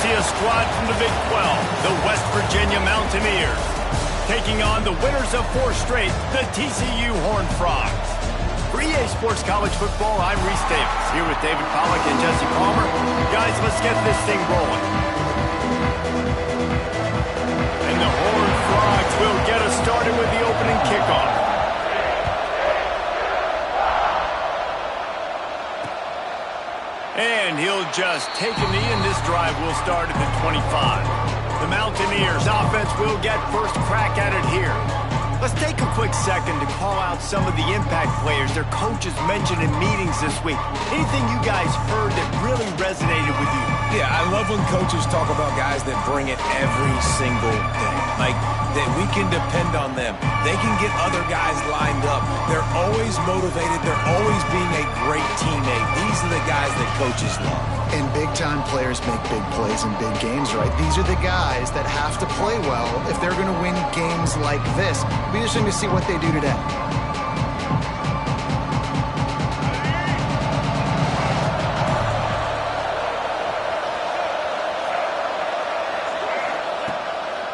see a squad from the Big 12, the West Virginia Mountaineers, taking on the winners of 4 straight, the TCU Horned Frogs. For EA Sports College Football, I'm Reese Davis, here with David Pollack and Jesse Palmer. Guys, let's get this thing rolling. And the Horned Frogs will get us started with the opening kickoff. And he'll just take a knee, and this drive will start at the 25. The Mountaineers offense will get first crack at it here. Let's take a quick second to call out some of the impact players their coaches mentioned in meetings this week. Anything you guys heard that really resonated with you? Yeah, I love when coaches talk about guys that bring it every single day. Like, that we can depend on them. They can get other guys lined up. They're always motivated. They're always being a great teammate. These are the guys that coaches love. And big-time players make big plays in big games, right? These are the guys that have to play well if they're going to win games like this. It'll be interesting to see what they do today.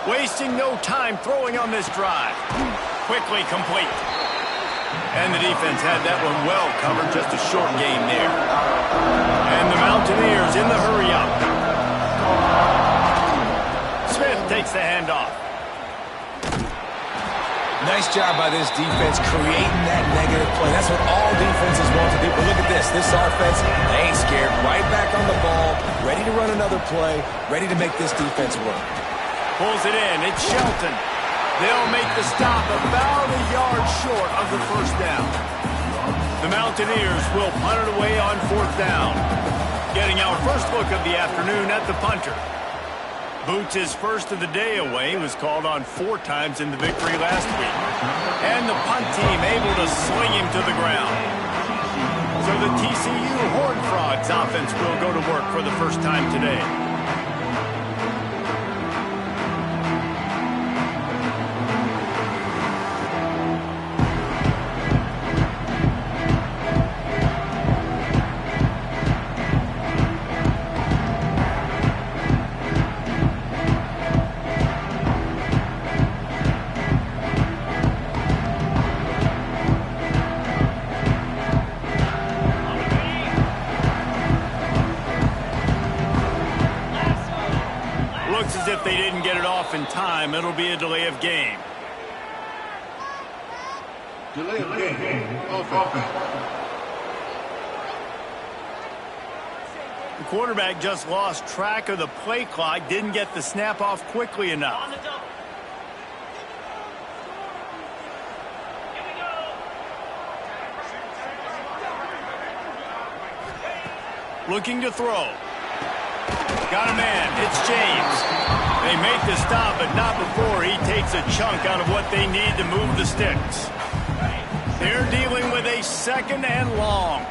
Wasting no time throwing on this drive. Quickly complete. And the defense had that one well covered, just a short gain there. And the Mountaineers in the hurry-up. Smith takes the handoff. Nice job by this defense creating that negative play. That's what all defenses want to do. But look at this. This offense, they ain't scared. Right back on the ball, ready to run another play, ready to make this defense work. Pulls it in. It's Shelton. They'll make the stop about a yard short of the first down. The Mountaineers will punt it away on 4th down. Getting our first look of the afternoon at the punter. Boots his first of the day away. Was called on 4 times in the victory last week. And the punt team able to sling him to the ground. So the TCU Horned Frogs offense will go to work for the first time today. As if they didn't get it off in time, it'll be a delay of game. Delay of game. Offense. The quarterback just lost track of the play clock, didn't get the snap off quickly enough. Looking to throw. Got a man. It's James. They make the stop, but not before he takes a chunk out of what they need to move the sticks. They're dealing with a 2nd and long.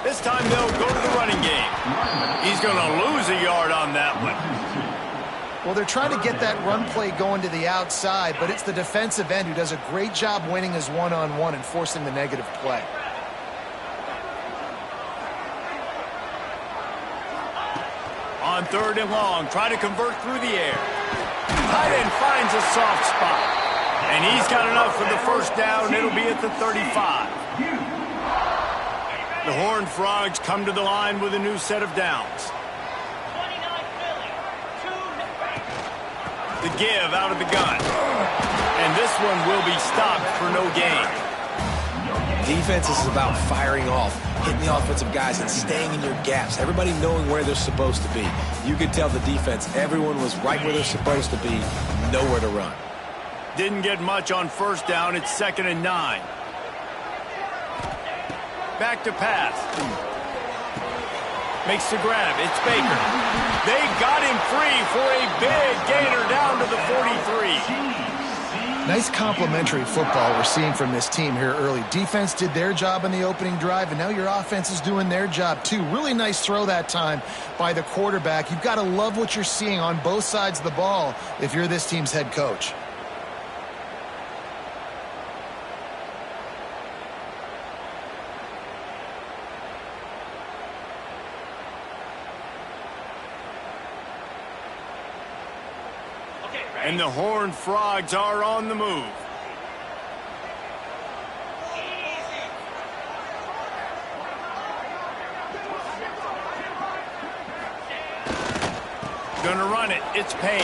This time they'll go to the running game. He's going to lose a yard on that one. Well, they're trying to get that run play going to the outside, but it's the defensive end who does a great job winning his one-on-one and forcing the negative play. On 3rd and long, try to convert through the air. Tight end finds a soft spot. And he's got enough for the first down. It'll be at the 35. The Horned Frogs come to the line with a new set of downs. The give out of the gun. And this one will be stopped for no gain. Defense is about firing off, hitting the offensive guys and staying in your gaps. Everybody knowing where they're supposed to be. You could tell the defense, everyone was right where they're supposed to be, nowhere to run. Didn't get much on 1st down. It's 2nd and 9. Back to pass. Makes the grab. It's Baker. They got him free for a big gainer down to the 43. Nice complementary football we're seeing from this team here early. Defense did their job in the opening drive, and now your offense is doing their job too. Really nice throw that time by the quarterback. You've got to love what you're seeing on both sides of the ball if you're this team's head coach. And the Horned Frogs are on the move. Gonna run it. It's Payne.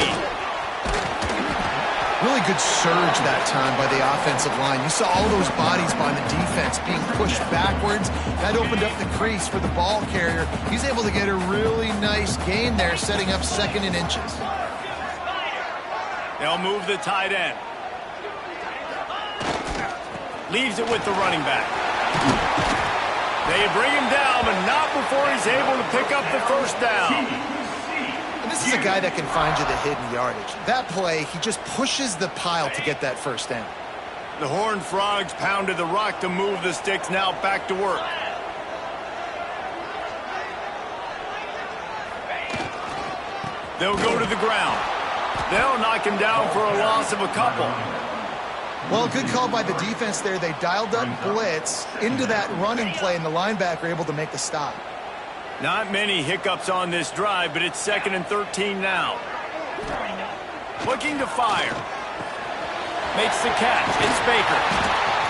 Really good surge that time by the offensive line. You saw all those bodies by the defense being pushed backwards. That opened up the crease for the ball carrier. He's able to get a really nice gain there, setting up 2nd and inches. They'll move the tight end. Leaves it with the running back. They bring him down, but not before he's able to pick up the first down. And this is a guy that can find you the hidden yardage. That play, he just pushes the pile to get that first down. The Horned Frogs pounded the rock to move the sticks, now back to work. They'll go to the ground. They'll knock him down for a loss of a couple. Well, good call by the defense there. They dialed up blitz into that running play, and the linebacker able to make the stop. Not many hiccups on this drive, but it's 2nd and 13 now. Looking to fire. Makes the catch. It's Baker.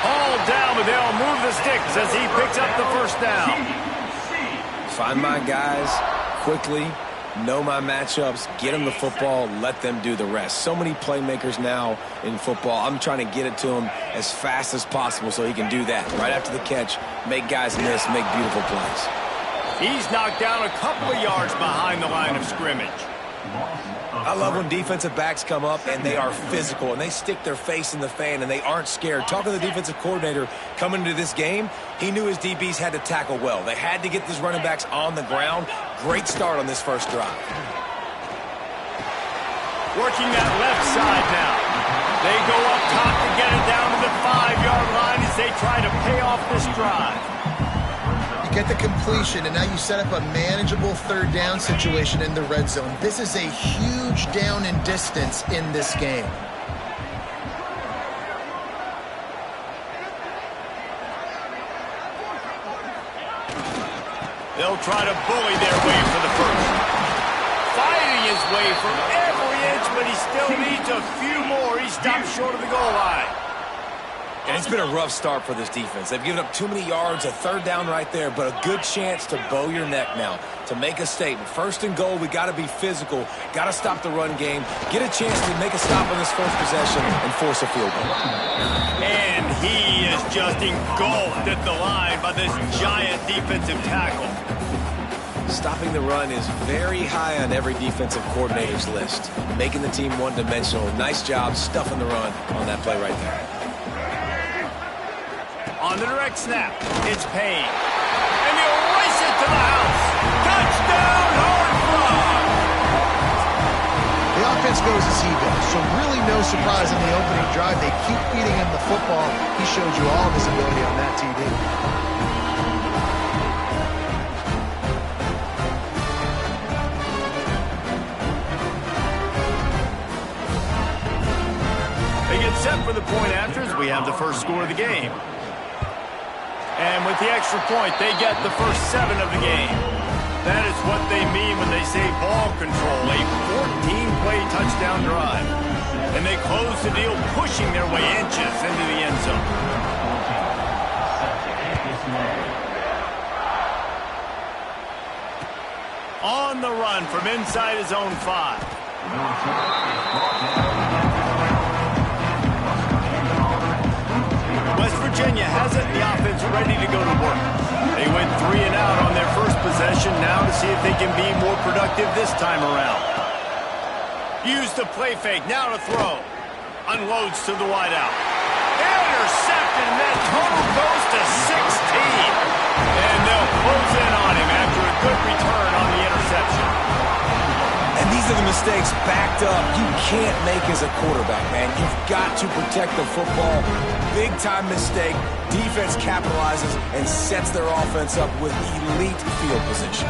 All down, but they'll move the sticks as he picks up the first down. Find my guys quickly. Know my matchups. Get them the football. Let them do the rest. So many playmakers now in football. I'm trying to get it to him as fast as possible so he can do that. Right after the catch, make guys miss, make beautiful plays. He's knocked down a couple of yards behind the line of scrimmage. I love when defensive backs come up and they are physical and they stick their face in the fan and they aren't scared. Talking to the defensive coordinator coming into this game, he knew his DBs had to tackle well. They had to get these running backs on the ground. Great start on this first drive. Working that left side now. They go up top to get it down to the 5-yard line as they try to pay off this drive. Get the completion, and now you set up a manageable 3rd down situation in the red zone. This is a huge down in distance in this game. They'll try to bully their way for the first. Fighting his way from every inch, but he still needs a few more. He stops short of the goal line. And it's been a rough start for this defense. They've given up too many yards, a 3rd down right there, but a good chance to bow your neck now, to make a statement. 1st and goal, we got to be physical, got to stop the run game, get a chance to make a stop on this first possession and force a field goal. And he is just engulfed at the line by this giant defensive tackle. Stopping the run is very high on every defensive coordinator's list. Making the team one-dimensional. Nice job stuffing the run on that play right there. On the direct snap, it's Payne. And he'll race it to the house. Touchdown, Horned Frogs! The offense goes as he goes, so really no surprise in the opening drive. They keep feeding him the football. He showed you all of his ability on that TV. They get set for the point after as we have the first score of the game. And with the extra point, they get the first 7 of the game. That is what they mean when they say ball control, a 14-play touchdown drive. And they close the deal, pushing their way inches into the end zone. On the run from inside his own 5. West Virginia has it, the offense ready to go to work. They went 3 and out on their first possession, now to see if they can be more productive this time around. Use the play fake, now to throw. Unloads to the wideout. Intercepted, and that total goes to 16. And they'll close in on him after a good return on the interception. And these are the mistakes backed up you can't make as a quarterback, man. You've got to protect the football. Big-time mistake. Defense capitalizes and sets their offense up with elite field position.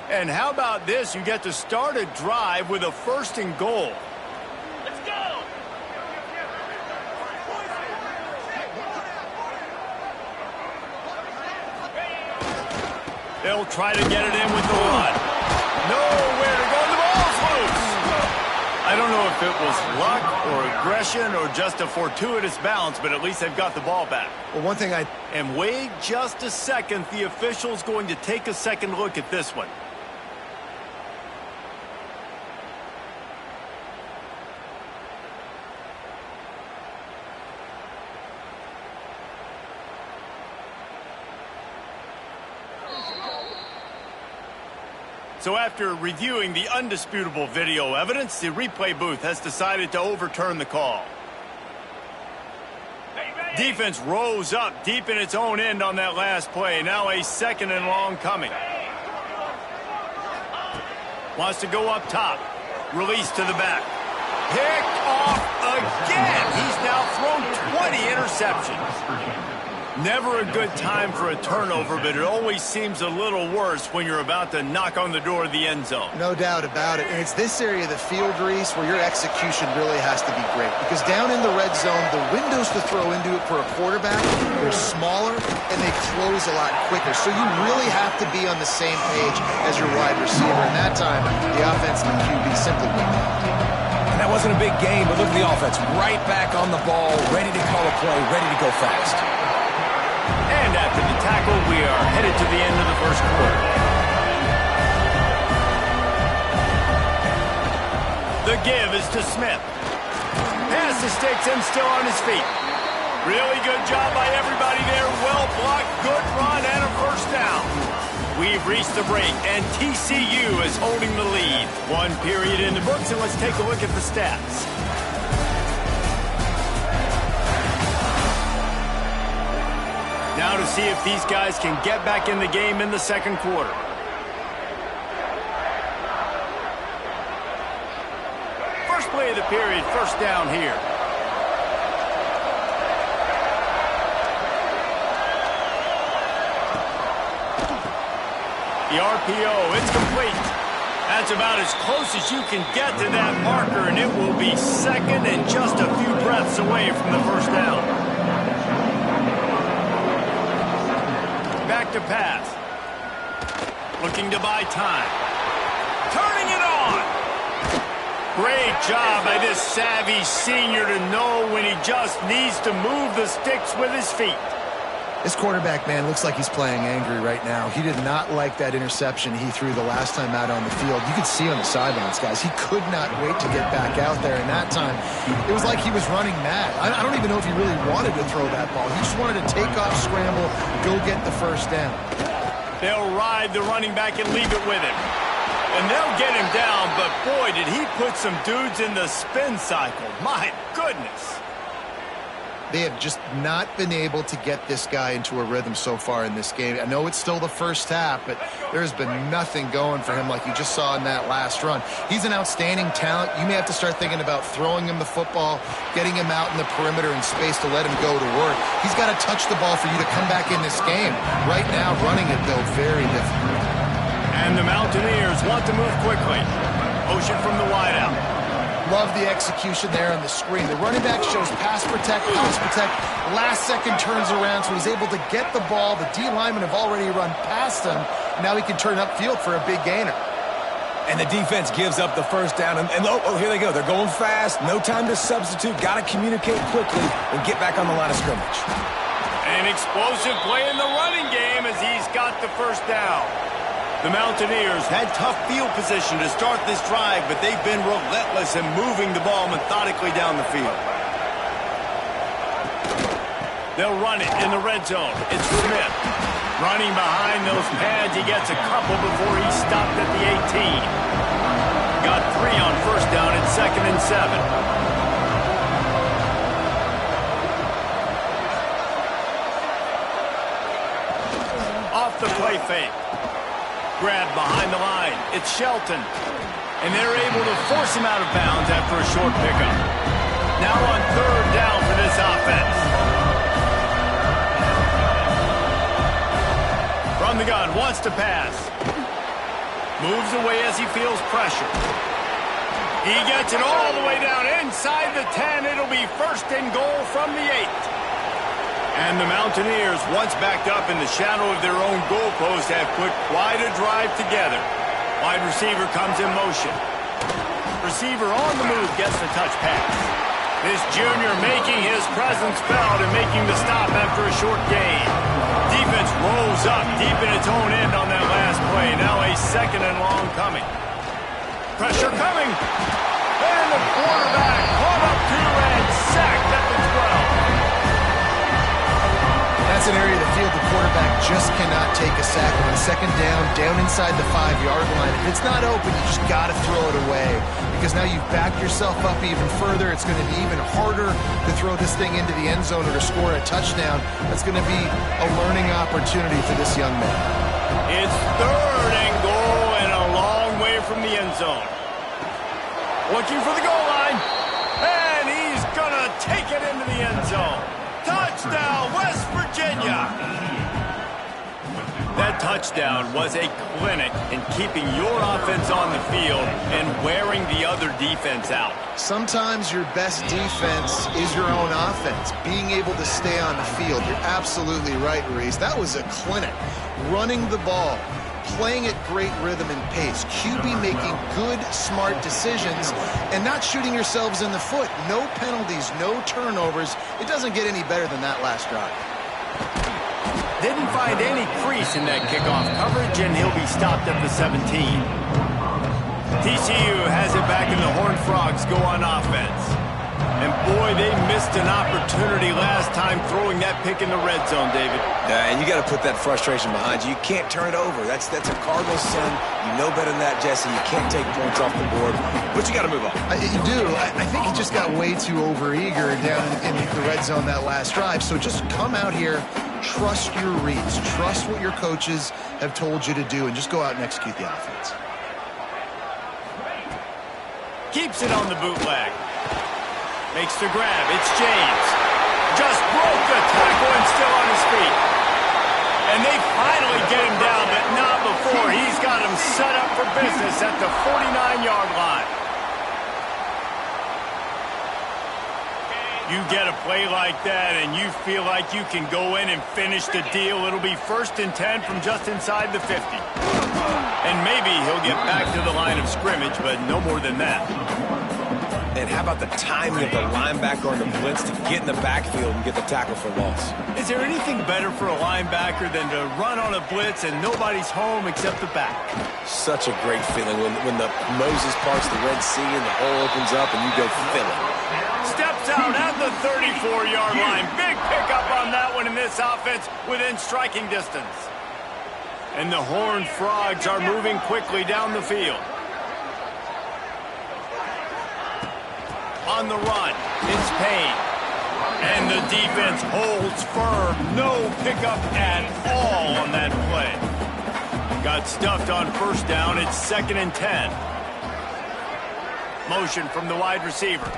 And how about this? You get to start a drive with a 1st and goal. Let's go! They'll try to get it in with the run. Nowhere to go. The ball's loose. I don't know if it was luck or aggression or just a fortuitous bounce, but at least they've got the ball back. Well, one thing And wait just a second. The official's going to take a second look at this one. So after reviewing the undisputable video evidence, the replay booth has decided to overturn the call. Defense rose up deep in its own end on that last play. Now a second and long coming. Wants to go up top. Release to the back. Picked off again. He's now thrown 20 interceptions. Never a good time for a turnover, but it always seems a little worse when you're about to knock on the door of the end zone. No doubt about it. And it's this area of the field, Reese, where your execution really has to be great. Because down in the red zone, the windows to throw into it for a quarterback, they're smaller and they close a lot quicker. So you really have to be on the same page as your wide receiver. And that time, the offense and the QB simply went out. That wasn't a big game, but look at the offense. Right back on the ball, ready to call a play, ready to go fast. And after the tackle, we are headed to the end of the first quarter. The give is to Smith. Pass mistakes him still on his feet. Really good job by everybody there. Well blocked, good run, and a first down. We've reached the break, and TCU is holding the lead. One period in the books, and let's take a look at the stats. Now to see if these guys can get back in the game in the second quarter. First play of the period, first down here. The RPO, it's complete. That's about as close as you can get to that marker, and it will be second and just a few breaths away from the first down. Back to pass. Looking to buy time. Turning it on. Great job by this savvy senior to know when he just needs to move the sticks with his feet. This quarterback, man, looks like he's playing angry right now. He did not like that interception he threw the last time out on the field. You could see on the sidelines, guys. He could not wait to get back out there. And that time, it was like he was running mad. I don't even know if he really wanted to throw that ball. He just wanted to take off, scramble, go get the first down. They'll ride the running back and leave it with him. And they'll get him down, but boy, did he put some dudes in the spin cycle. My goodness. They have just not been able to get this guy into a rhythm so far in this game. I know it's still the first half, but there's been nothing going for him like you just saw in that last run. He's an outstanding talent. You may have to start thinking about throwing him the football, getting him out in the perimeter in space to let him go to work. He's got to touch the ball for you to come back in this game. Right now, running it, though, very difficult. And the Mountaineers want to move quickly. Motion from the wideout. Love the execution there on the screen. The running back shows pass protect. Last second turns around, so he's able to get the ball. The D linemen have already run past him. Now he can turn upfield for a big gainer. And the defense gives up the first down. And oh, here they go. They're going fast. No time to substitute. Got to communicate quickly and get back on the line of scrimmage. An explosive play in the running game as he's got the first down. The Mountaineers had tough field position to start this drive, but they've been relentless in moving the ball methodically down the field. They'll run it in the red zone. It's Smith. Running behind those pads, he gets a couple before he stopped at the 18. Got 3 on first down at 2nd and 7. Off the play fake. Grab behind the line. It's Shelton. And they're able to force him out of bounds after a short pickup. Now on 3rd down for this offense. From the gun, wants to pass. Moves away as he feels pressure. He gets it all the way down inside the 10. It'll be 1st and goal from the 8. And the Mountaineers, once backed up in the shadow of their own goalpost, have put quite a drive together. Wide receiver comes in motion. Receiver on the move gets the touch pass. This junior making his presence felt and making the stop after a short gain. Defense rolls up deep in its own end on that last play. Now a second and long coming. Pressure coming. And the quarterback caught up to and sacked at the 12. That's an area of the field the quarterback just cannot take a sack on. Second down inside the 5-yard line. If it's not open, you just got to throw it away because now you've backed yourself up even further. It's going to be even harder to throw this thing into the end zone or to score a touchdown. That's going to be a learning opportunity for this young man. It's third and goal and a long way from the end zone. Looking for the goal line. And he's going to take it into the end zone. Touchdown, West Virginia! That touchdown was a clinic in keeping your offense on the field and wearing the other defense out. Sometimes your best defense is your own offense, being able to stay on the field. You're absolutely right, Reese. That was a clinic. Running the ball, playing at great rhythm and pace, QB making good, smart decisions, and not shooting yourselves in the foot. No penalties, no turnovers. It doesn't get any better than that last drive. Didn't find any crease in that kickoff coverage, and he'll be stopped at the 17. TCU has it back, and the Horned Frogs go on offense. And boy, they missed an opportunity last time throwing that pick in the red zone, David. Yeah, and you got to put that frustration behind you. You can't turn it over. That's a Cardinals son. You know better than that, Jesse. You can't take points off the board, but you got to move on. You do. I think he just got way too overeager down in the red zone that last drive. So just come out here, trust your reads, trust what your coaches have told you to do, and just go out and execute the offense. Keeps it on the bootleg. Makes the grab. It's James. Just broke the tackle and still on his feet. And they finally get him down, but not before. He's got him set up for business at the 49-yard line. You get a play like that and you feel like you can go in and finish the deal. It'll be 1st and 10 from just inside the 50. And maybe he'll get back to the line of scrimmage, but no more than that. And how about the timing of the linebacker on the blitz to get in the backfield and get the tackle for loss? Is there anything better for a linebacker than to run on a blitz and nobody's home except the back? Such a great feeling when the Moses parts the Red Sea and the hole opens up and you go fill it. Steps out at the 34-yard line. Big pickup on that one in this offense within striking distance. And the Horned Frogs are moving quickly down the field. On the run, it's Payne. And the defense holds firm. No pickup at all on that play. Got stuffed on 1st down. It's 2nd and 10. Motion from the wide receiver.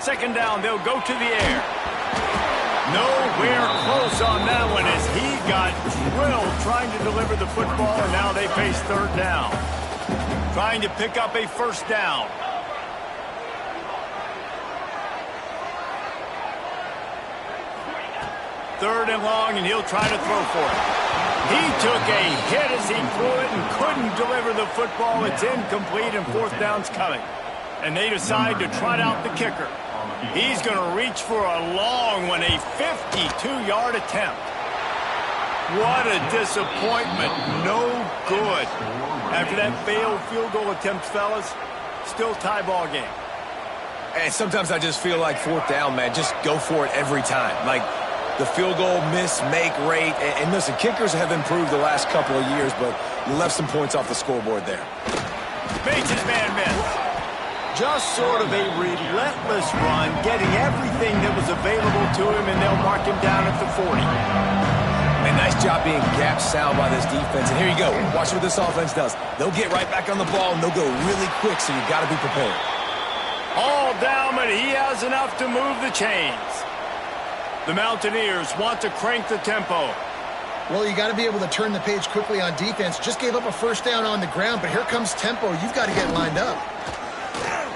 2nd down, they'll go to the air. Nowhere close on that one as he got drilled trying to deliver the football, and now they face 3rd down. Trying to pick up a 1st down. 3rd and long, and he'll try to throw for it. He took a hit as he threw it and couldn't deliver the football. It's incomplete, and 4th down's coming. And they decide to trot out the kicker. He's going to reach for a long one, a 52-yard attempt. What a disappointment. No good. After that failed field goal attempt, fellas, still tie ball game. And sometimes I just feel like 4th down, man. Just go for it every time. Like, the field goal miss-make rate. And listen, kickers have improved the last couple of years, but you left some points off the scoreboard there. Makes his man miss. Just sort of a relentless run, getting everything that was available to him, and they'll mark him down at the 40. And nice job being gap sound by this defense. And here you go. Watch what this offense does. They'll get right back on the ball, and they'll go really quick, so you've got to be prepared. All down, but he has enough to move the chains. The Mountaineers want to crank the tempo. Well, you got to be able to turn the page quickly on defense. Just gave up a 1st down on the ground, but here comes tempo. You've got to get lined up.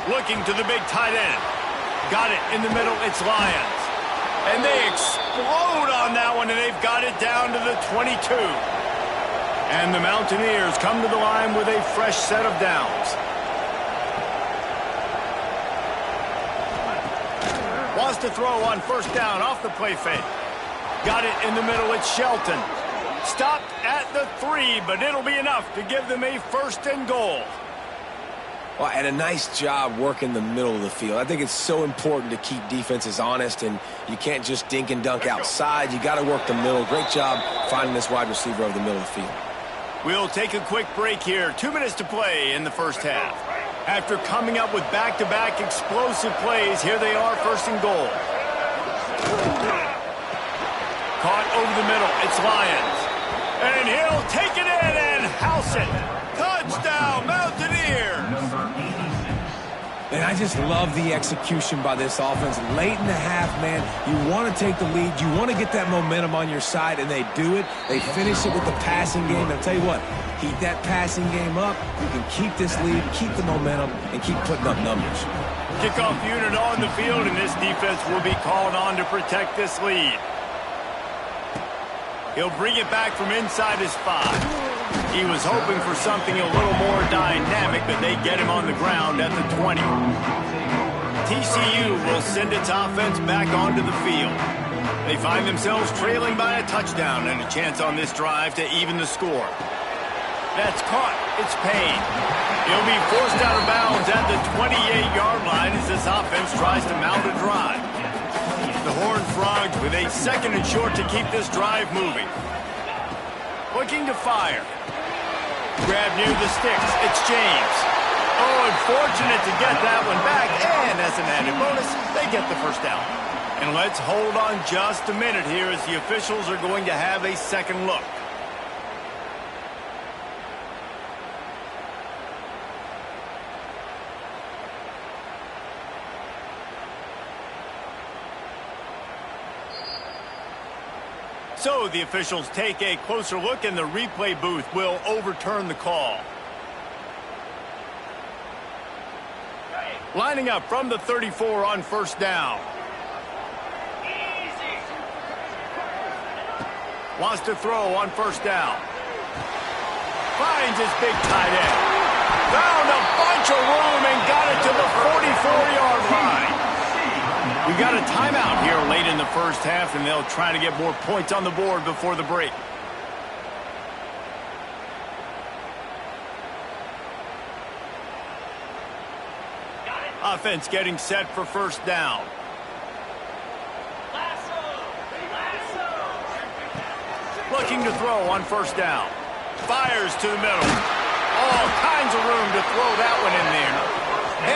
Looking to the big tight end. Got it in the middle. It's Lyons. And they explode on that one, and they've got it down to the 22. And the Mountaineers come to the line with a fresh set of downs. Wants to throw on first down off the play fake. Got it in the middle. It's Shelton. Stopped at the 3, but it'll be enough to give them a 1st and goal. Well, and a nice job working the middle of the field. I think it's so important to keep defenses honest, and you can't just dink and dunk outside. You got to work the middle. Great job finding this wide receiver over the middle of the field. We'll take a quick break here. 2 minutes to play in the first half. After coming up with back-to-back explosive plays, here they are, 1st and goal. Caught over the middle. It's Lions. And he'll take it in and house it. Touchdown, Mountaineers! And I just love the execution by this offense. Late in the half, man, you want to take the lead. You want to get that momentum on your side, and they do it. They finish it with the passing game. And I'll tell you what, keep that passing game up. You can keep this lead, keep the momentum, and keep putting up numbers. Kickoff unit on the field, and this defense will be called on to protect this lead. He'll bring it back from inside his 5. He was hoping for something a little more dynamic, but they get him on the ground at the 20. TCU will send its offense back onto the field. They find themselves trailing by a touchdown and a chance on this drive to even the score. That's caught. It's Payne. He'll be forced out of bounds at the 28-yard line as this offense tries to mount a drive. The Horned Frogs with a 2nd and short to keep this drive moving. Looking to fire. Grab near the sticks. It's James. Oh, unfortunate to get that one back. And as an added bonus, they get the 1st down. And let's hold on just a minute here as the officials are going to have a second look. So the officials take a closer look, and the replay booth will overturn the call. Lining up from the 34 on 1st down. Wants to throw on 1st down. Finds his big tight end. Found a bunch of room and got it to the 44-yard line. We got a timeout here late in the first half, and they'll try to get more points on the board before the break. Offense getting set for 1st down. Looking to throw on 1st down. Fires to the middle. All kinds of room to throw that one in there.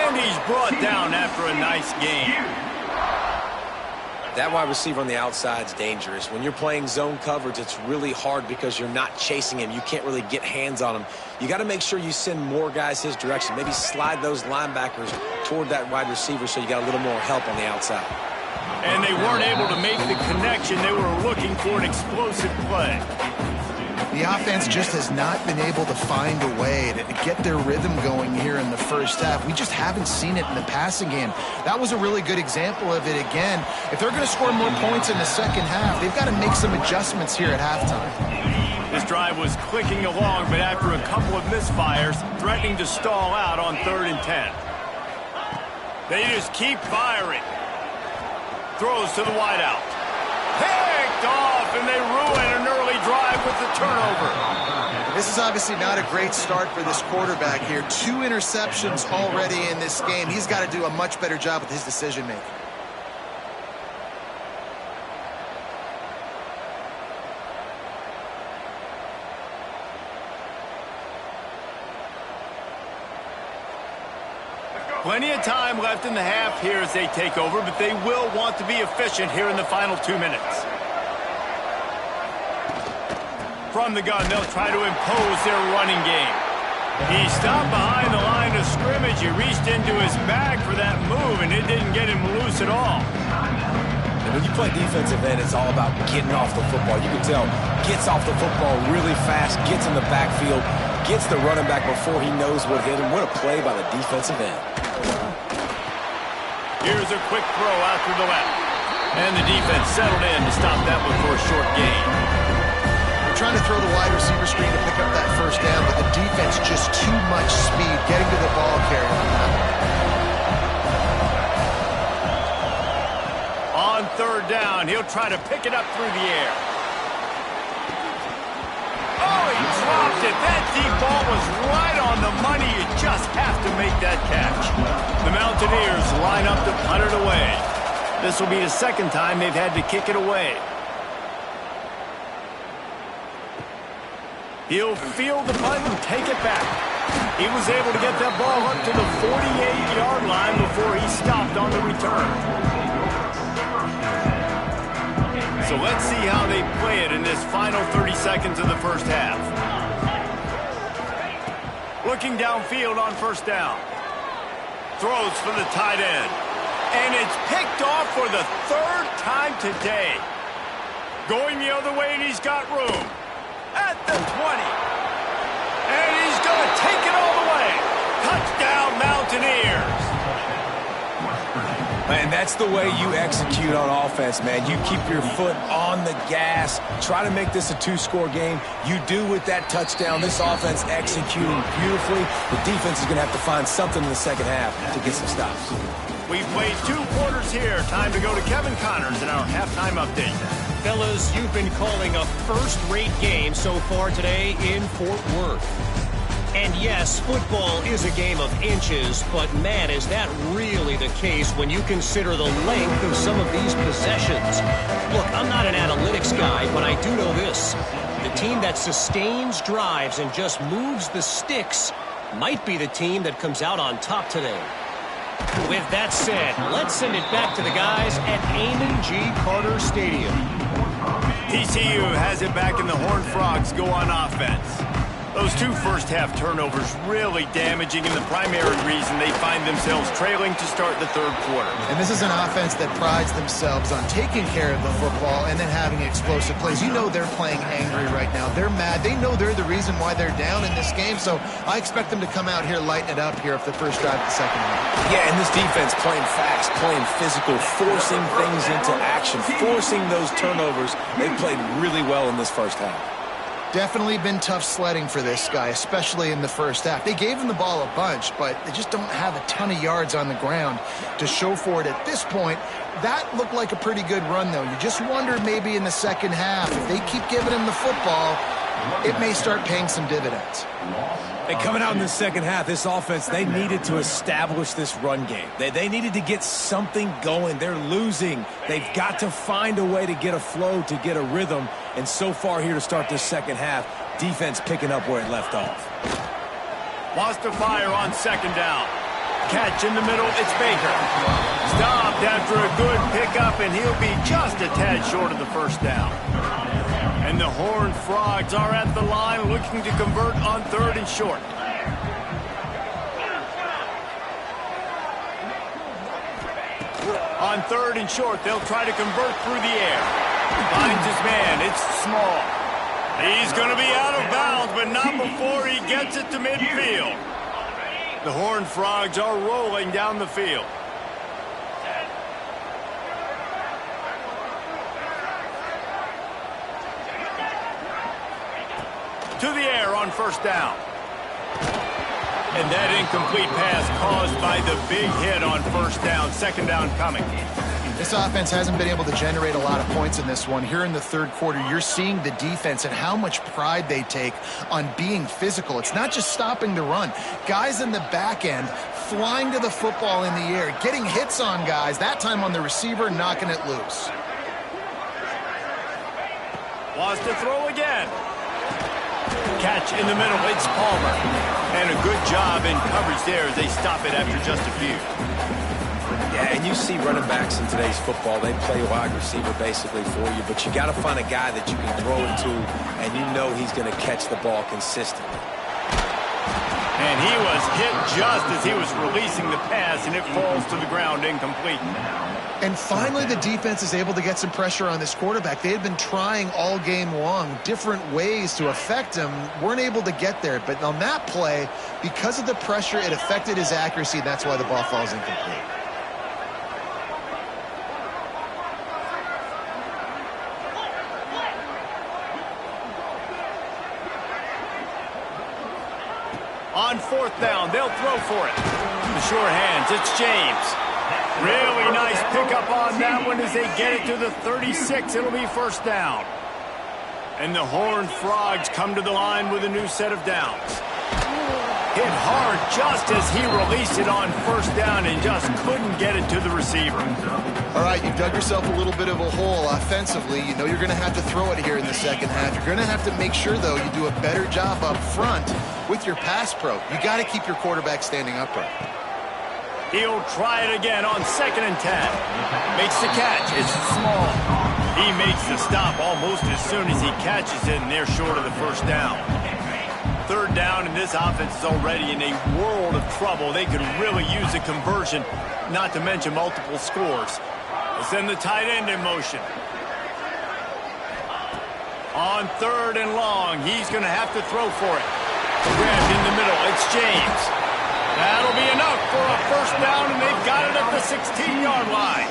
And he's brought down after a nice game. That wide receiver on the outside is dangerous. When you're playing zone coverage, it's really hard because you're not chasing him. You can't really get hands on him. You got to make sure you send more guys his direction. Maybe slide those linebackers toward that wide receiver so you got a little more help on the outside. And they weren't able to make the connection. They were looking for an explosive play. The offense just has not been able to find a way to get their rhythm going here in the first half. We just haven't seen it in the passing game. That was a really good example of it again. If they're going to score more points in the second half, they've got to make some adjustments here at halftime. This drive was clicking along, but after a couple of misfires, threatening to stall out on 3rd and 10. They just keep firing. Throws to the wideout. Picked off, and they ruin an early drive with the turnover. This is obviously not a great start for this quarterback here. 2 interceptions already in this game. He's got to do a much better job with his decision-making. Plenty of time left in the half here as they take over, but they will want to be efficient here in the final 2 minutes. From the gun, they'll try to impose their running game. He stopped behind the line of scrimmage. He reached into his bag for that move, and it didn't get him loose at all. And when you play defensive end, it's all about getting off the football. You can tell, gets off the football really fast, gets in the backfield, gets the running back before he knows what hit him. What a play by the defensive end. Here's a quick throw out to the left. And the defense settled in to stop that one for a short gain. They're trying to throw the wide receiver screen to pick up that first down, but the defense just too much speed getting to the ball carrier on that one. On third down, he'll try to pick it up through the air. Oh, he dropped it. That deep ball was right on the money. You just have to make that catch. The Mountaineers line up to punt it away. This will be the second time they've had to kick it away. He'll field the punt and take it back. He was able to get that ball up to the 48-yard line before he stopped on the return. So let's see how they play it in this final 30 seconds of the first half. Looking downfield on first down. Throws for the tight end. And it's picked off for the third time today. Going the other way, and he's got room. At the 20. And he's going to take it all the way. Touchdown, Mountaineers. Man, that's the way you execute on offense, man. You keep your foot on the gas. Try to make this a two-score game. You do with that touchdown. This offense executing beautifully. The defense is going to have to find something in the second half to get some stops. We've played 2 quarters here. Time to go to Kevin Connors in our halftime update. Fellas, you've been calling a first-rate game so far today in Fort Worth. And yes, football is a game of inches, but man, is that really the case when you consider the length of some of these possessions. Look, I'm not an analytics guy, but I do know this. The team that sustains drives and just moves the sticks might be the team that comes out on top today. With that said, let's send it back to the guys at Amon G. Carter Stadium. TCU has it back, and the Horned Frogs go on offense. Those 2 first-half turnovers really damaging, and the primary reason they find themselves trailing to start the third quarter. And this is an offense that prides themselves on taking care of the football and then having explosive plays. You know they're playing angry right now. They're mad. They know they're the reason why they're down in this game, so I expect them to come out here, lighten it up here for the first drive of the second half. Yeah, and this defense playing fast, playing physical, forcing things into action, forcing those turnovers. They played really well in this first half. Definitely been tough sledding for this guy, especially in the first half. They gave him the ball a bunch, but they just don't have a ton of yards on the ground to show for it at this point. That looked like a pretty good run, though. You just wonder maybe in the second half, if they keep giving him the football, it may start paying some dividends. And coming out in the second half, this offense, they needed to establish this run game. They needed to get something going. They're losing. They've got to find a way to get a flow, to get a rhythm. And so far here to start this second half, defense picking up where it left off. Wants to fire on second down. Catch in the middle, it's Baker. Stopped after a good pickup, and he'll be just a tad short of the first down. And the Horned Frogs are at the line looking to convert on third and short. On third and short, they'll try to convert through the air. Finds his man, it's Small. He's going to be out of bounds, but not before he gets it to midfield. The Horned Frogs are rolling down the field. To the air on first down. And that incomplete pass caused by the big hit on first down. Second down coming. This offense hasn't been able to generate a lot of points in this one. Here in the third quarter, you're seeing the defense and how much pride they take on being physical. It's not just stopping the run. Guys in the back end flying to the football in the air, getting hits on guys, that time on the receiver, knocking it loose. Wants to throw again. Catch in the middle, it's Palmer. And a good job in coverage there as they stop it after just a few. Yeah, and you see running backs in today's football, they play wide receiver basically for you, but you got to find a guy that you can throw it to, and you know he's going to catch the ball consistently. And he was hit just as he was releasing the pass, and it falls to the ground incomplete. And finally, the defense is able to get some pressure on this quarterback. They had been trying all game long different ways to affect him, weren't able to get there. But on that play, because of the pressure, it affected his accuracy. That's why the ball falls incomplete. On 4th down, they'll throw for it. The sure hands, it's James. Really nice pickup on that one as they get it to the 36. It'll be 1st down. And the Horned Frogs come to the line with a new set of downs. Hit hard just as he released it on 1st down and just couldn't get it to the receiver. All right, you've dug yourself a little bit of a hole offensively. You know you're going to have to throw it here in the second half. You're going to have to make sure, though, you do a better job up front with your pass pro. You got to keep your quarterback standing upright. He'll try it again on 2nd and 10. Makes the catch. It's small. He makes the stop almost as soon as he catches it, and they're short of the 1st down. 3rd down, and this offense is already in a world of trouble. They could really use a conversion, not to mention multiple scores. They send the tight end in motion. On 3rd and long, he's going to have to throw for it. Grabbed in the middle, it's James. That'll be enough for a 1st down, and they've got it at the 16-yard line.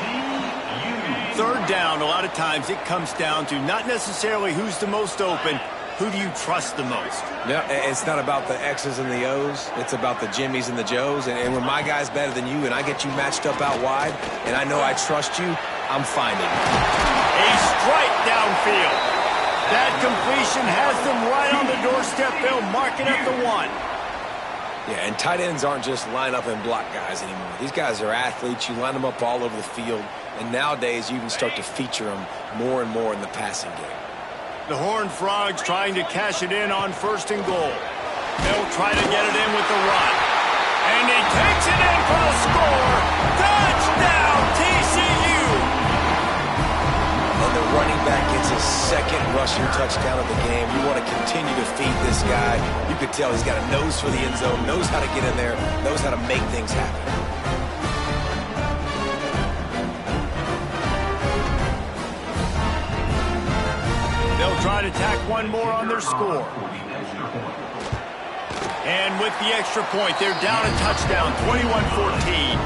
3rd down, a lot of times it comes down to not necessarily who's the most open, who do you trust the most? Yeah, it's not about the X's and the O's. It's about the Jimmys and the Joes. And when my guy's better than you and I get you matched up out wide and I know I trust you, I'm finding it. A strike downfield. That completion has them right on the doorstep. They'll mark it at the 1. Yeah, and tight ends aren't just line up and block guys anymore. These guys are athletes. You line them up all over the field. And nowadays you can start to feature them more and more in the passing game. The Horned Frogs trying to cash it in on 1st and goal. They'll try to get it in with the run. And he takes it in for the score. Touchdown, TCU! And the running back gets his 2nd rushing touchdown of the game. You want to continue to feed this guy. You could tell he's got a nose for the end zone, knows how to get in there, knows how to make things happen. They'll try to tack one more on their score. And with the extra point, they're down a touchdown, 21-14.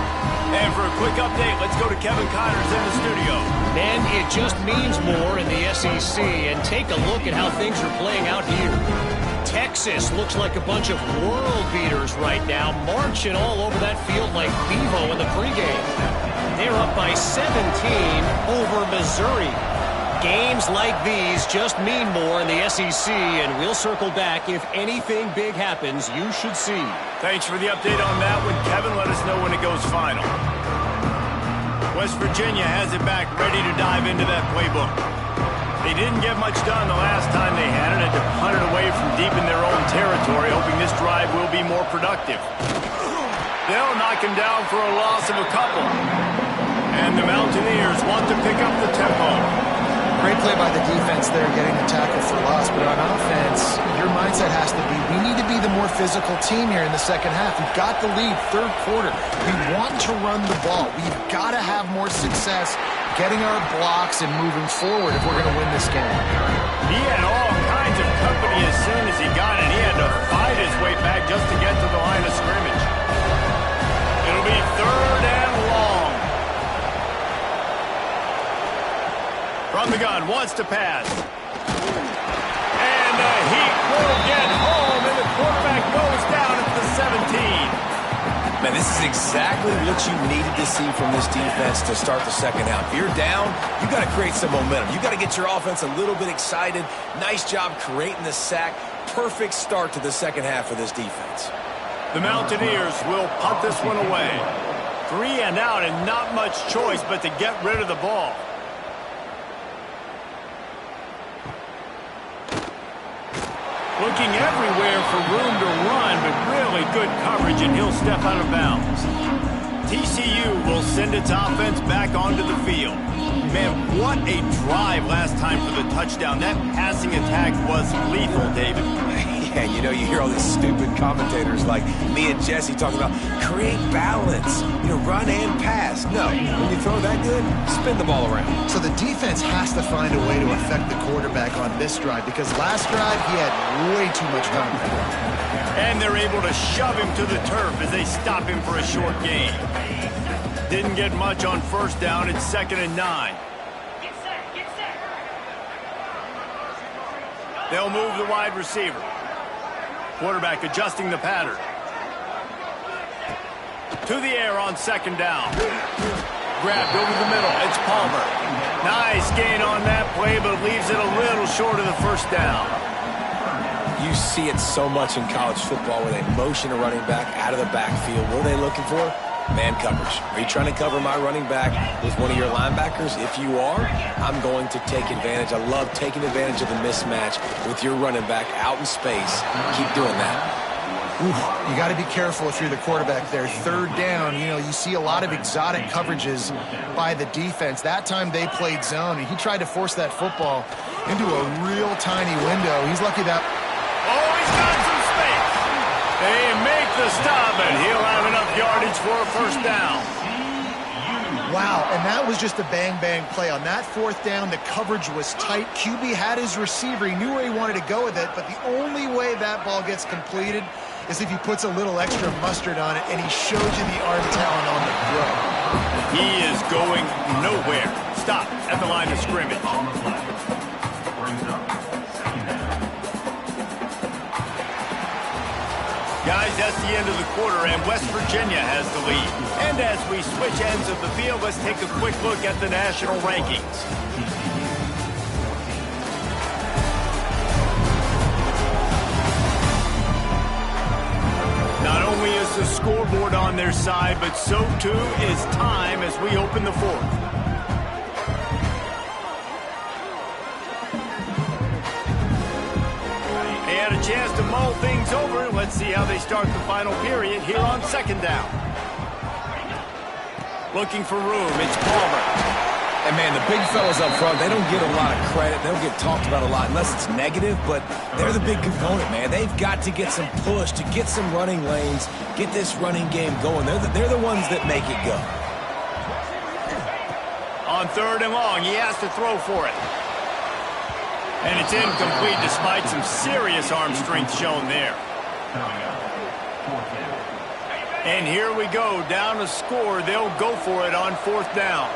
And for a quick update, let's go to Kevin Connors in the studio. And it just means more in the SEC. And take a look at how things are playing out here. Texas looks like a bunch of world beaters right now, marching all over that field like Bevo in the pregame. They're up by 17 over Missouri. Games like these just mean more in the SEC, and we'll circle back. If anything big happens, you should see. Thanks for the update on that one, Kevin. Let us know when it goes final. West Virginia has it back, ready to dive into that playbook. They didn't get much done the last time they had it, and to punt it away from deep in their own territory, hoping this drive will be more productive. They'll knock him down for a loss of a couple. And the Mountaineers want to pick up the tempo. Great play by the defense there, getting the tackle for loss. But on offense, your mindset has to be, we need to be the more physical team here in the second half. We've got the lead, 3rd quarter. We want to run the ball. We've got to have more success getting our blocks and moving forward if we're going to win this game. He had all kinds of company as soon as he got it. He had to fight his way back just to get to the line of scrimmage. It'll be 3rd and long. From the gun, wants to pass. And the Heat will get home, and the quarterback goes down at the 17. Man, this is exactly what you needed to see from this defense to start the second half. If you're down, you got to create some momentum. You got to get your offense a little bit excited. Nice job creating the sack. Perfect start to the second half of this defense. The Mountaineers will punt this one away. 3 and out, and not much choice but to get rid of the ball. Looking everywhere for room to run, but really good coverage, and he'll step out of bounds. TCU will send its offense back onto the field. Man, what a drive last time for the touchdown. That passing attack was lethal, David. Yeah, you know, you hear all these stupid commentators like me and Jesse talking about create balance, you know, run and pass. No, when you throw that good, spin the ball around. So the defense has to find a way to affect the quarterback on this drive because last drive he had way too much time. And they're able to shove him to the turf as they stop him for a short gain. Didn't get much on 1st down. It's 2nd and 9. They'll move the wide receiver. Quarterback adjusting the pattern. to the air on second down. Grabbed over the middle. It's Palmer. Nice gain on that play, but leaves it a little short of the first down. You see it so much in college football where they motion a running back out of the backfield. What are they looking for? Man coverage. Are you trying to cover my running back with one of your linebackers? If you are, I'm going to take advantage. I love taking advantage of the mismatch with your running back out in space. Keep doing that. You got to be careful if you're the quarterback there. Third down, you see a lot of exotic coverages by the defense. That time they played zone, and he tried to force that football into a real tiny window. He's lucky that... Oh, he's got some space. They make the stop, and he'll have enough yardage for a first down. Wow, and that was just a bang-bang play. On that fourth down, the coverage was tight. QB had his receiver. He knew where he wanted to go with it, but the only way that ball gets completed is if he puts a little extra mustard on it, and he shows you the arm talent on the throw. He is going nowhere. Stop at the line of scrimmage. Guys, that's the end of the quarter, and West Virginia has the lead. And as we switch ends of the field, let's take a quick look at the national rankings. Not only is the scoreboard on their side, but so too is time as we open the fourth. They had a chance to mull things over. Let's see how they start the final period here on second down. Looking for room, it's Palmer. And, man, the big fellas up front, they don't get a lot of credit. They don't get talked about a lot unless it's negative, but they're the big component, man. They've got to get some push, to get some running lanes, get this running game going. They're the ones that make it go. On third and long, he has to throw for it. And it's incomplete despite some serious arm strength shown there. And here we go, down to score. They'll go for it on fourth down.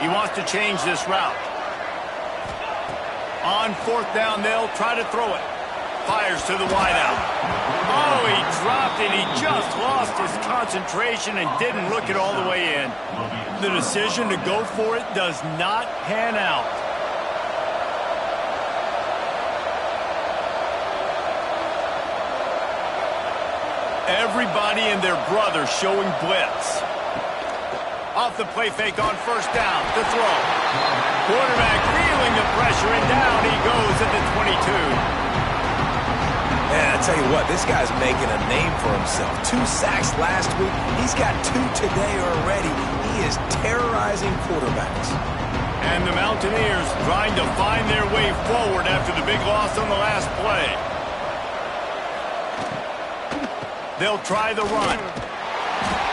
He wants to change this route. On fourth down, they'll try to throw it. Fires to the wideout. Oh, he dropped it. He just lost his concentration and didn't look it all the way in. The decision to go for it does not pan out. Everybody and their brother showing blitz. Off the play fake on first down to throw. Quarterback feeling the pressure, and down he goes at the 22. Man, I tell you what, this guy's making a name for himself. 2 sacks last week. He's got 2 today already. He is terrorizing quarterbacks. And the Mountaineers trying to find their way forward after the big loss on the last play. They'll try the run.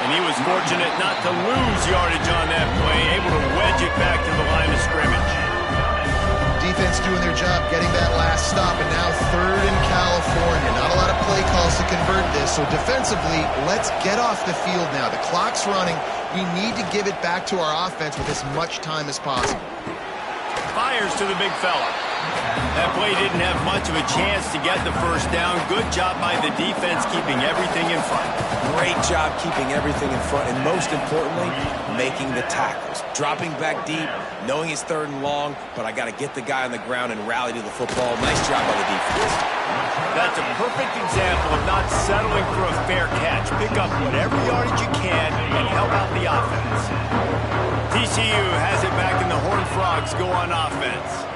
And he was fortunate not to lose yardage on that play, able to wedge it back to the line of scrimmage. Defense doing their job, getting that last stop, and now third in California. Not a lot of play calls to convert this, so defensively, let's get off the field now. The clock's running. We need to give it back to our offense with as much time as possible. Fires to the big fella. That play didn't have much of a chance to get the first down. Good job by the defense keeping everything in front. Great job keeping everything in front, and most importantly, making the tackles. Dropping back deep, knowing it's third and long, but I got to get the guy on the ground and rally to the football. Nice job by the defense. That's a perfect example of not settling for a fair catch. Pick up whatever yardage you can and help out the offense. TCU has it back, and the Horned Frogs go on offense.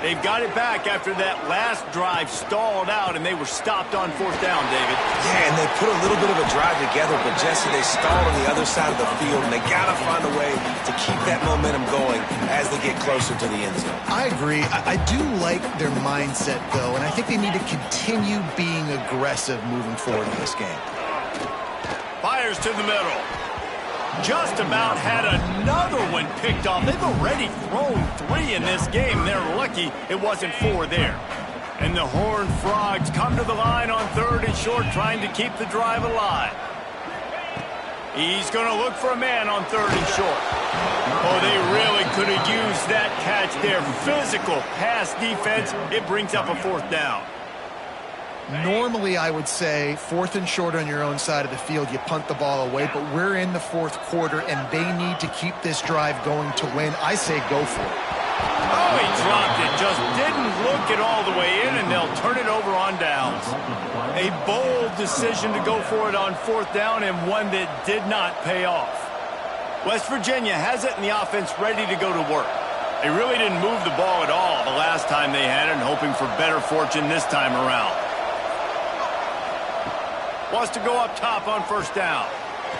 They've got it back after that last drive stalled out, and they were stopped on fourth down, David. Yeah, and they put a little bit of a drive together, but Jesse, they stalled on the other side of the field, and they got to find a way to keep that momentum going as they get closer to the end zone. I agree. I do like their mindset, though, and I think they need to continue being aggressive moving forward in this game. Fires to the middle. Just about had another one picked off. They've already thrown 3 in this game. They're lucky it wasn't 4 there. And the Horned Frogs come to the line on third and short, trying to keep the drive alive. He's going to look for a man on third and short. Oh, they really could have used that catch there. Physical pass defense. It brings up a 4th down. Normally, I would say 4th and short on your own side of the field, you punt the ball away, but we're in the 4th quarter, and they need to keep this drive going to win. I say go for it. Oh, he dropped it. Just didn't look it all the way in, and they'll turn it over on downs. A bold decision to go for it on 4th down, and one that did not pay off. West Virginia has it, and the offense ready to go to work. They really didn't move the ball at all the last time they had it, and hoping for better fortune this time around. Wants to go up top on 1st down.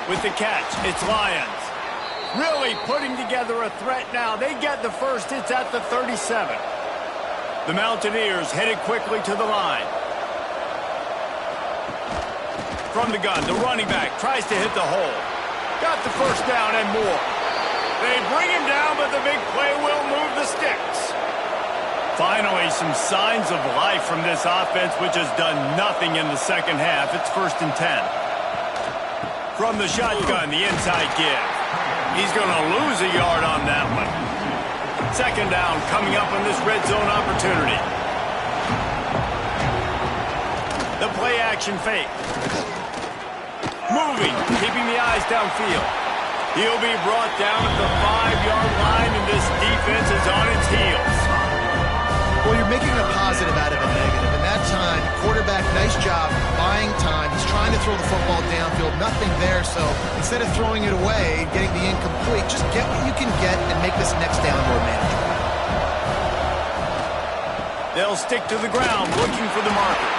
With the catch, it's Lions. Really putting together a threat now. They get the first. It's at the 37. The Mountaineers headed quickly to the line. From the gun, the running back tries to hit the hole. Got the first down and more. They bring him down, but the big play will move the sticks. Finally, some signs of life from this offense, which has done nothing in the second half. It's 1st and 10. From the shotgun, the inside give. He's going to lose a yard on that one. 2nd down coming up on this red zone opportunity. The play action fake. Moving, keeping the eyes downfield. He'll be brought down at the 5-yard line, and this defense is on its heels. Well, you're making a positive out of a negative. And that time, quarterback, nice job buying time. He's trying to throw the football downfield. Nothing there, so instead of throwing it away, getting the incomplete, just get what you can get and make this next down more manageable. They'll stick to the ground, looking for the marker.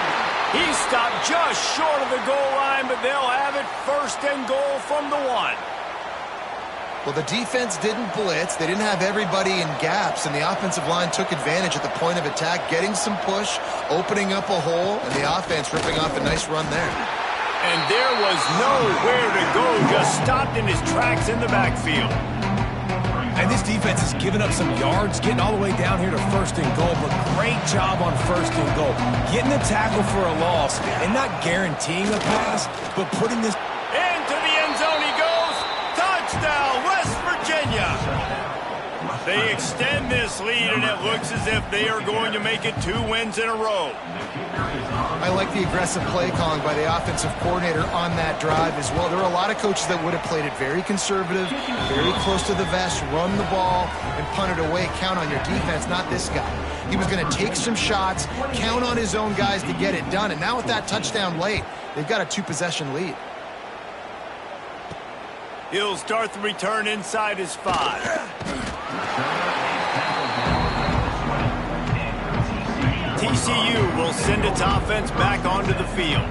He stopped just short of the goal line, but they'll have it 1st and goal from the 1. Well, the defense didn't blitz. They didn't have everybody in gaps, and the offensive line took advantage at the point of attack, getting some push, opening up a hole, and the offense ripping off a nice run there. And there was nowhere to go, just stopped in his tracks in the backfield. And this defense has given up some yards, getting all the way down here to 1st and goal, but great job on 1st and goal. Getting the tackle for a loss and not guaranteeing a pass, but putting this... Into the end zone he goes. Touchdown, West Virginia. They extend this lead, and it looks as if they are going to make it 2 wins in a row. I like the aggressive play calling by the offensive coordinator on that drive as well. There are a lot of coaches that would have played it very conservative, very close to the vest, run the ball, and punt it away. Count on your defense, not this guy. He was going to take some shots, count on his own guys to get it done. And now with that touchdown late, they've got a 2-possession lead. He'll start the return inside his 5. TCU will send its offense back onto the field.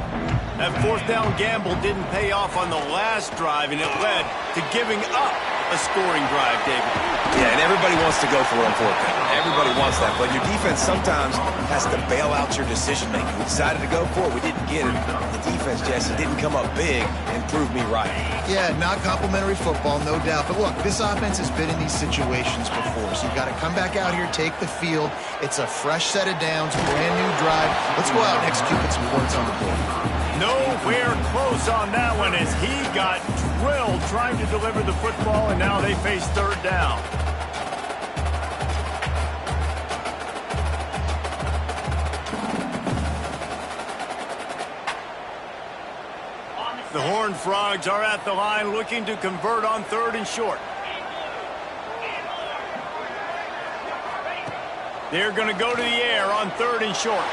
That 4th down gamble didn't pay off on the last drive, and it led to giving up a scoring drive, David. Yeah, and everybody wants to go for it on 4th down. Everybody wants that, but your defense sometimes has to bail out your decision-making. We decided to go for it. We didn't get it. The defense, Jesse, didn't come up big and prove me right. Yeah, not complimentary football, no doubt. But look, this offense has been in these situations before, so you've got to come back out here, take the field. It's a fresh set of downs, brand new drive. Let's go out and execute with some points on the board. Nowhere close on that one as he got drilled trying to deliver the football, and now they face 3rd down. The Horned Frogs are at the line looking to convert on 3rd and short. They're going to go to the air on 3rd and short.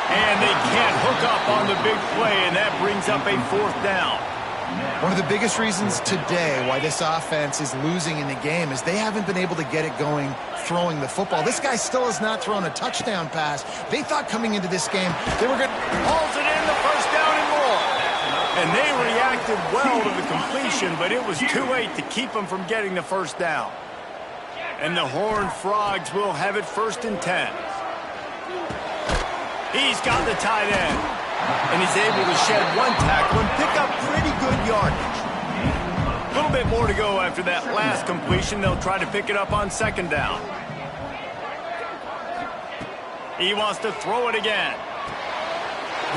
And they can't hook up on the big play, and that brings up a 4th down. One of the biggest reasons today why this offense is losing in the game is they haven't been able to get it going throwing the football. This guy still has not thrown a touchdown pass. They thought coming into this game they were going to... Hauls it in, the 1st down and more. And they reacted well to the completion, but it was too late to keep them from getting the 1st down. And the Horned Frogs will have it 1st and 10. He's got the tight end, and he's able to shed 1 tackle and pick up pretty good yardage. A little bit more to go after that last completion. They'll try to pick it up on 2nd down. He wants to throw it again.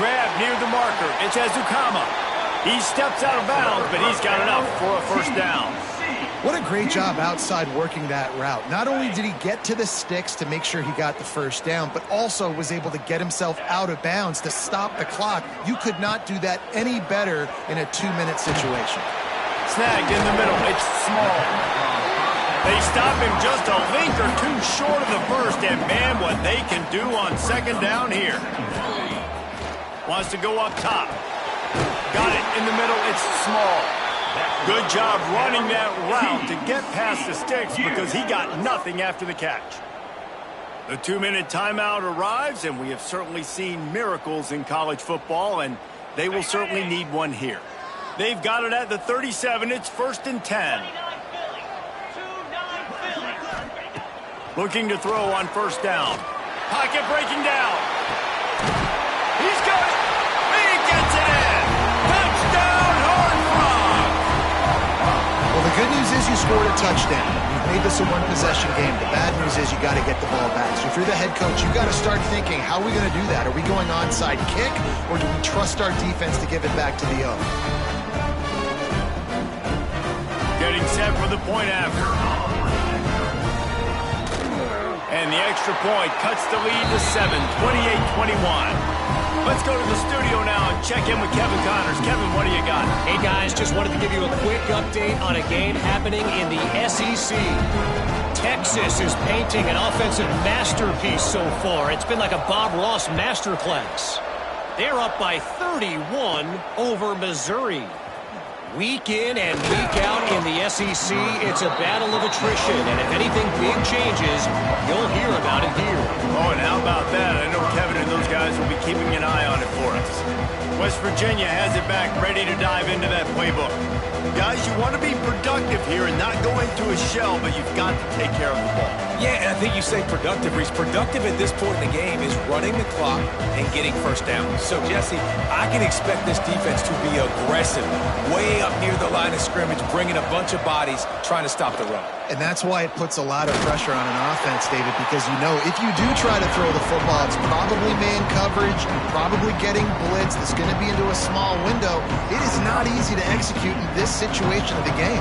Grab near the marker. It's Ezukama. He steps out of bounds, but he's got enough for a 1st down. What a great job outside working that route. Not only did he get to the sticks to make sure he got the first down, but also was able to get himself out of bounds to stop the clock. You could not do that any better in a 2-minute situation. Snagged in the middle. It's small. They stop him just a link or two short of the first, and man, what they can do on second down here. Wants to go up top. Got it in the middle. It's small. Good job running that route to get past the sticks because he got nothing after the catch. The 2-minute timeout arrives, and we have certainly seen miracles in college football, and they will certainly need one here. They've got it at the 37. It's 1st and 10. Looking to throw on first down. Pocket breaking down. He's got it. He gets it in. Touchdown, Horned Frog. Well, the good news is you scored a touchdown. You've made this a one-possession game. The bad news is you got to get the ball back. So if you're the head coach, you got to start thinking, how are we going to do that? Are we going onside kick, or do we trust our defense to give it back to the O? Getting set for the point after. And the extra point cuts the lead to 7, 28-21. Let's go to the studio now and check in with Kevin Connors. Kevin, what do you got? Hey, guys, just wanted to give you a quick update on a game happening in the SEC. Texas is painting an offensive masterpiece so far. It's been like a Bob Ross masterclass. They're up by 31 over Missouri. Week in and week out in the SEC, it's a battle of attrition, and if anything big changes, you'll hear about it here. Oh, and how about that? I know Kevin and those guys will be keeping an eye on it for us. West Virginia has it back, ready to dive into that playbook. Guys, you want to be productive here and not go into a shell, but you've got to take care of the ball. Yeah, and I think you say productive, Reese. Productive at this point in the game is running the clock and getting first down. So, Jesse, I can expect this defense to be aggressive, way up near the line of scrimmage, bringing a bunch of bodies, trying to stop the run. And that's why it puts a lot of pressure on an offense, David, because you know if you do try to throw the football, it's probably man coverage, probably getting blitzed, it's going to be into a small window. It is not easy to execute in this situation of the game.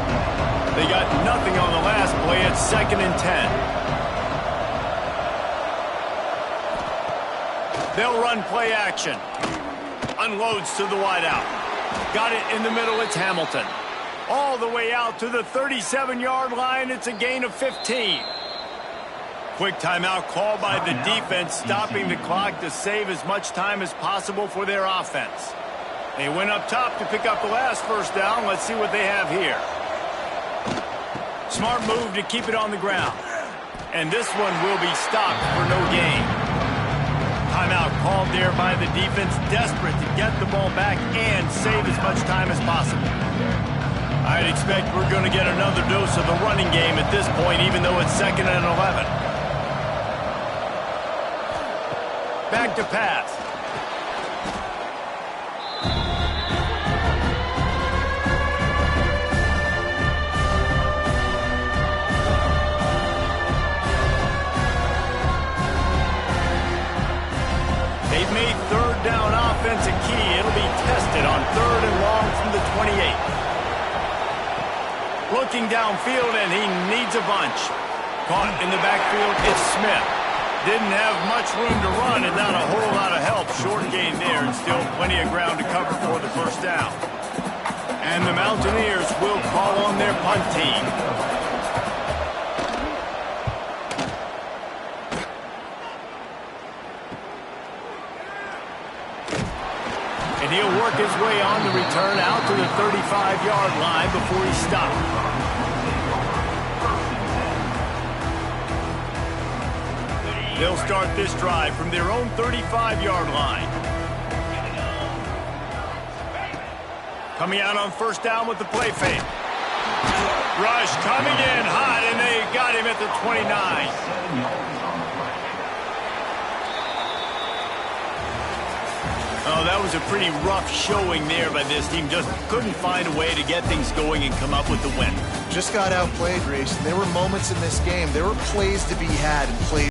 They got nothing on the last play. It's 2nd and 10. They'll run play action. Unloads to the wideout. Got it in the middle. It's Hamilton. All the way out to the 37-yard line. It's a gain of 15. Quick timeout called by the defense, stopping the clock to save as much time as possible for their offense. They went up top to pick up the last first down. Let's see what they have here. Smart move to keep it on the ground. And this one will be stopped for no gain. Timeout called there by the defense, desperate to get the ball back and save as much time as possible. I'd expect we're going to get another dose of the running game at this point, even though it's 2nd and 11. Back to pass. They've made 3rd down offense a key. It'll be tested on 3rd and long from the 28. Looking downfield, and he needs a bunch. Caught in the backfield, it's Smith. Didn't have much room to run and not a whole lot of help. Short gain there and still plenty of ground to cover for the first down. And the Mountaineers will call on their punt team. And he'll work his way on the return out to the 35-yard line before he stopped. They'll start this drive from their own 35-yard line. Coming out on first down with the play fake. Rush coming in hot, and they got him at the 29. Oh, that was a pretty rough showing there by this team. Just couldn't find a way to get things going and come up with the win. Just got outplayed, Reese. There were moments in this game. There were plays to be had and plays